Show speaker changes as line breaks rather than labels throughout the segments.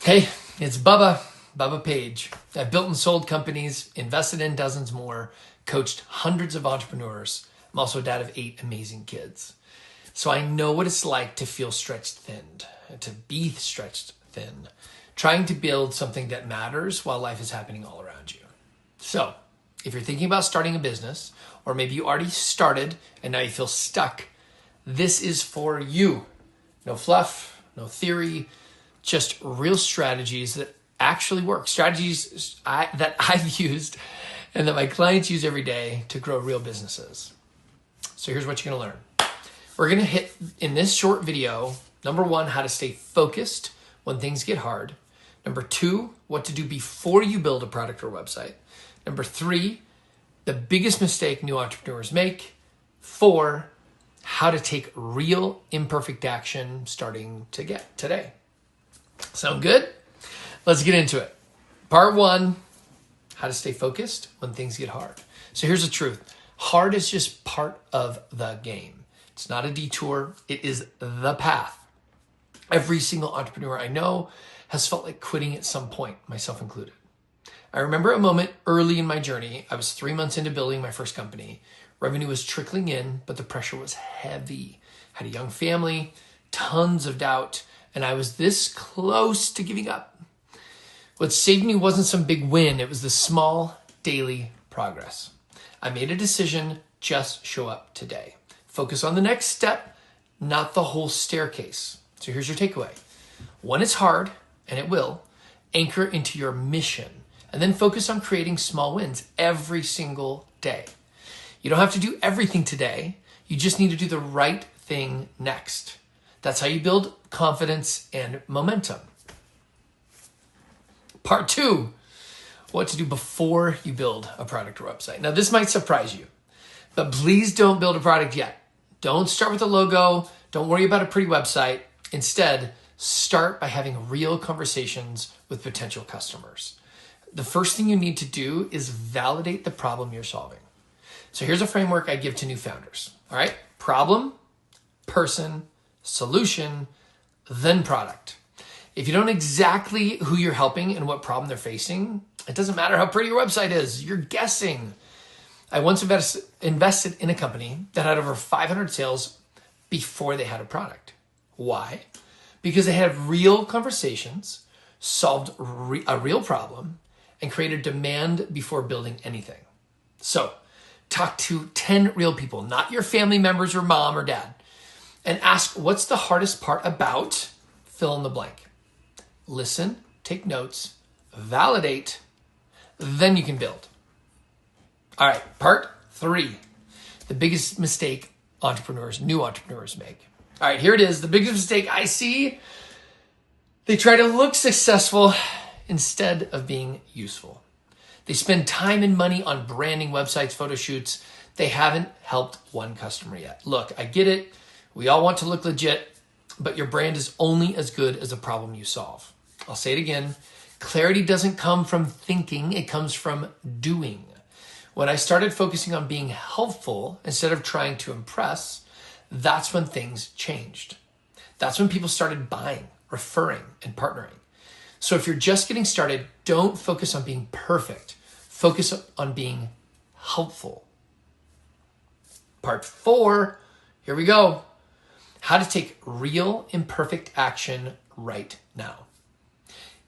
Hey, it's Bubba Page. I've built and sold companies, invested in dozens more, coached hundreds of entrepreneurs. I'm also a dad of 8 amazing kids. So I know what it's like to feel stretched thin, to be stretched thin, trying to build something that matters while life is happening all around you. So if you're thinking about starting a business, or maybe you already started and now you feel stuck, this is for you. No fluff, no theory, just real strategies that actually work. Strategies that I've used and that my clients use every day to grow real businesses. So here's what you're gonna learn. We're gonna hit, in this short video, number 1, how to stay focused when things get hard. Number 2, what to do before you build a product or website. Number 3, the biggest mistake new entrepreneurs make. 4, how to take real imperfect action starting today. Sound good? Let's get into it. Part 1, how to stay focused when things get hard. So here's the truth. Hard is just part of the game. It's not a detour. It is the path. Every single entrepreneur I know has felt like quitting at some point, myself included. I remember a moment early in my journey. I was 3 months into building my first company. Revenue was trickling in, but the pressure was heavy. Had a young family, tons of doubt, and I was this close to giving up. What saved me wasn't some big win. It was the small daily progress. I made a decision, just show up today. Focus on the next step, not the whole staircase. So here's your takeaway. When it's hard, and it will, anchor into your mission, and then focus on creating small wins every single day. You don't have to do everything today. You just need to do the right thing next. That's how you build confidence and momentum. Part 2, what to do before you build a product or website. Now, this might surprise you, but please don't build a product yet. Don't start with a logo. Don't worry about a pretty website. Instead, start by having real conversations with potential customers. The first thing you need to do is validate the problem you're solving. So here's a framework I give to new founders. All right, problem, person, solution, then product. If you don't know exactly who you're helping and what problem they're facing, it doesn't matter how pretty your website is. You're guessing. I once invested in a company that had over 500 sales before they had a product. Why? Because they had real conversations, solved a real problem, and created demand before building anything. So talk to 10 real people, not your family members or mom or dad, and ask what's the hardest part about fill in the blank. Listen, take notes, validate, then you can build. All right, part 3, the biggest mistake new entrepreneurs make. All right, here it is. The biggest mistake I see, they try to look successful instead of being useful. They spend time and money on branding, websites, photo shoots. They haven't helped one customer yet. Look, I get it. We all want to look legit, but your brand is only as good as the problem you solve. I'll say it again. Clarity doesn't come from thinking. It comes from doing. When I started focusing on being helpful instead of trying to impress, that's when things changed. That's when people started buying, referring, and partnering. So if you're just getting started, don't focus on being perfect. Focus on being helpful. Part 4, here we go. How to take real imperfect action right now.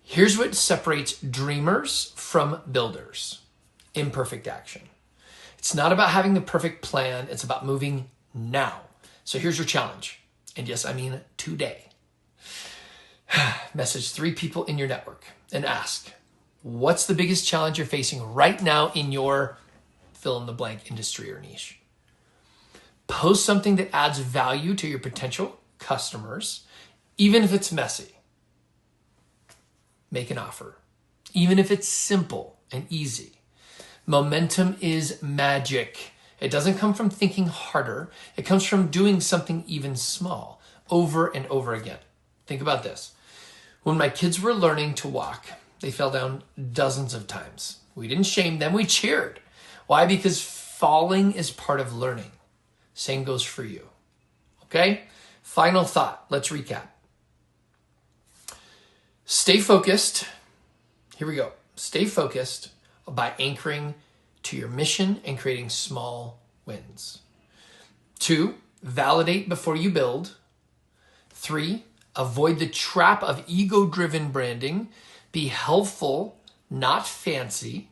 Here's what separates dreamers from builders. Imperfect action. It's not about having the perfect plan. It's about moving now. So here's your challenge. And yes, I mean today. Message 3 people in your network and ask, what's the biggest challenge you're facing right now in your fill in the blank industry or niche? Post something that adds value to your potential customers, even if it's messy. Make an offer, even if it's simple and easy. Momentum is magic. It doesn't come from thinking harder. It comes from doing something even small over and over again. Think about this. When my kids were learning to walk, they fell down dozens of times. We didn't shame them, we cheered. Why? Because falling is part of learning. Same goes for you. Okay? Final thought. Let's recap. Stay focused. Here we go. Stay focused by anchoring to your mission and creating small wins. 2, validate before you build. 3, avoid the trap of ego-driven branding. Be helpful, not fancy.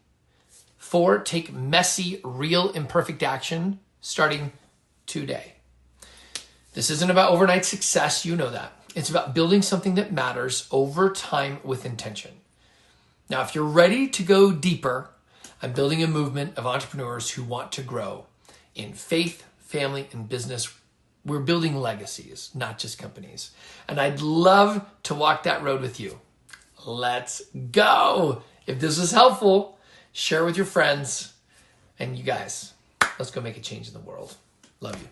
4, take messy, real, imperfect action starting today. This isn't about overnight success, you know that. It's about building something that matters over time with intention. Now, if you're ready to go deeper, I'm building a movement of entrepreneurs who want to grow in faith, family, and business. We're building legacies, not just companies. And I'd love to walk that road with you. Let's go. If this was helpful, share with your friends. And you guys, let's go make a change in the world. Love you.